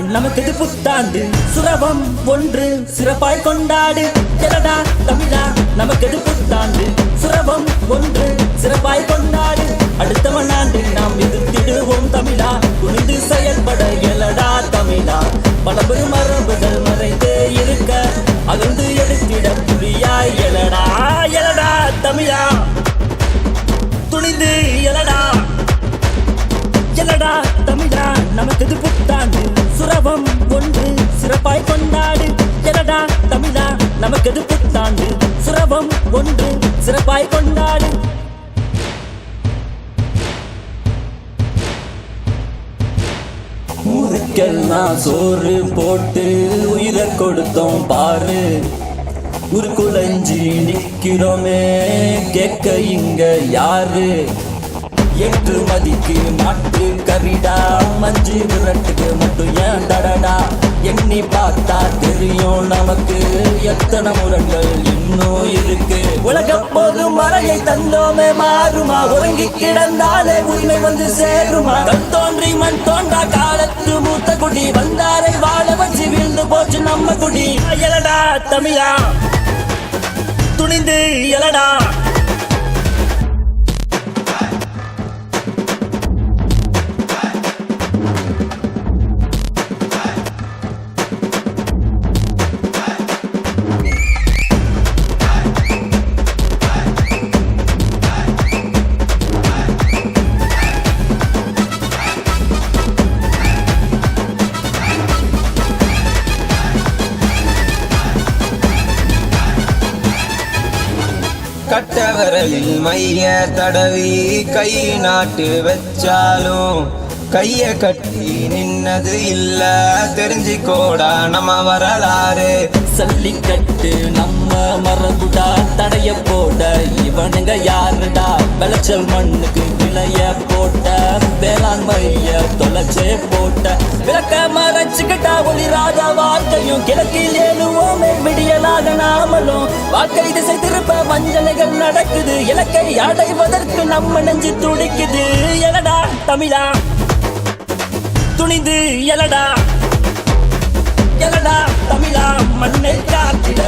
நமக்கு இது புத்தாண்டு சுரவம் ஒன்று சிறப்பாய் கொண்டாடு எலடா தமிழா நமக்கு இது புத்தாண்டு சுரவம் ஒன்று சிறப்பாய் கொண்டாடு அடுத்தவன் ஆண்டு நாம் எதிர்த்திடுவோம் தமிழா துணிந்து செயல்பட எலடா தமிழா பலபெரும் மரபுகள் மறைந்தே இருக்க அகழ்ந்து எடுத்திட புரியாய் எலடா எலடா தமிழா துணிந்து எலடா எலடா தமிழா நமக்கு இது புத்தாண்டு சுரவம் ஒன்று சிறப்பாய் கொண்டாடு எலடா தமிழா நமக்கு இது புத்தாண்டு சுரவம் ஒன்று சிறப்பாய் கொண்டாடு ஊருக்கெல்லாம் சோறு போட்டு உயிரை கொடுத்தோம் பாரு உருக்குலைஞ்சி நிக்கிறோமே கேட்க இங்க யாரு ஏற்றுமதிக்கு மாட்டு கறிடா மஞ்சு விரட்டுக்கு மட்டும் ஏன் தடடா எண்ணி பார்த்தா தெரியும் நமக்கு எத்தனை முரண்கள் இன்னும் இருக்கு உலக போது மறையை தந்தோமே மாறுமா உறங்கி கிடந்தாலே உண்மை வந்து சேருமா கண் தோன்றி மண் தோன்றா காலத்து மூத்த குடி வந்தாரை வாழ வச்சு வீழ்ந்து போச்சு நம்ம குடி எலடா தமிழா துணிந்து எலடா கட்டவரலில் மைய தடவி கை நாட்டு வச்சாலும் கைய கட்டி நின்னது இல்ல தெரிஞ்சுக்கோடா நம்ம வரலாறு சல்லிக்கட்டு நம்ம மரபுடா தடைய போட இவனுங்க யாருடா விளைச்சல் மண்ணுக்கு விளைய போட்ட வேளாண்மைய தொலைச்சே போட்ட விளக்க மறைச்சுக்கிட்டா ஒளிராத வாழ்க்கையும் கிழக்கில் ஏழுவோமே விடியலாக நாமலும் வாழ்க்கை திசை திருப்ப வஞ்சனைகள் நடக்குது இலக்கை அடைவதற்கு நம்ம நெஞ்சு துடிக்குது எலடா தமிழா துணிந்து எலடா எலடா தமிழா மண்ணை காத்திட